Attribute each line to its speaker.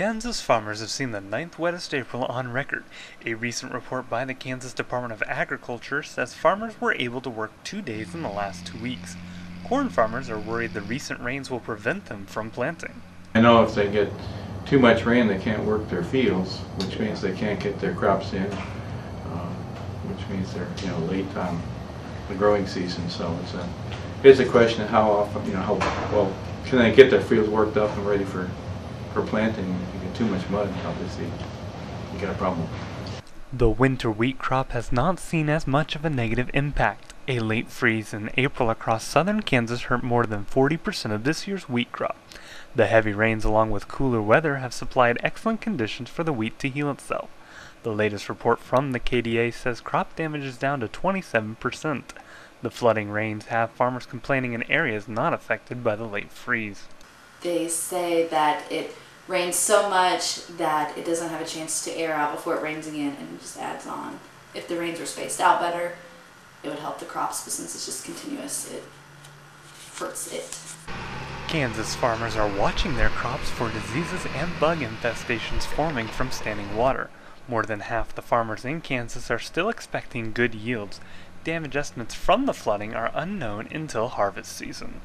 Speaker 1: Kansas farmers have seen the ninth wettest April on record. A recent report by the Kansas Department of Agriculture says farmers were able to work 2 days in the last 2 weeks. Corn farmers are worried the recent rains will prevent them from planting.
Speaker 2: I know if they get too much rain, they can't work their fields, which means they can't get their crops in, which means they're late on the growing season. So it's a question of how often, how well can they get their fields worked up and ready for planting. If you get too much mud, obviously you got a problem.
Speaker 1: The winter wheat crop has not seen as much of a negative impact. A late freeze in April across southern Kansas hurt more than 40% of this year's wheat crop. The heavy rains along with cooler weather have supplied excellent conditions for the wheat to heal itself. The latest report from the KDA says crop damage is down to 27%. The flooding rains have farmers complaining in areas not affected by the late freeze.
Speaker 3: They say that it rains so much that it doesn't have a chance to air out before it rains again, and it just adds on. If the rains were spaced out better, it would help the crops, but since it's just continuous, it hurts it.
Speaker 1: Kansas farmers are watching their crops for diseases and bug infestations forming from standing water. More than half the farmers in Kansas are still expecting good yields. Damage estimates from the flooding are unknown until harvest season.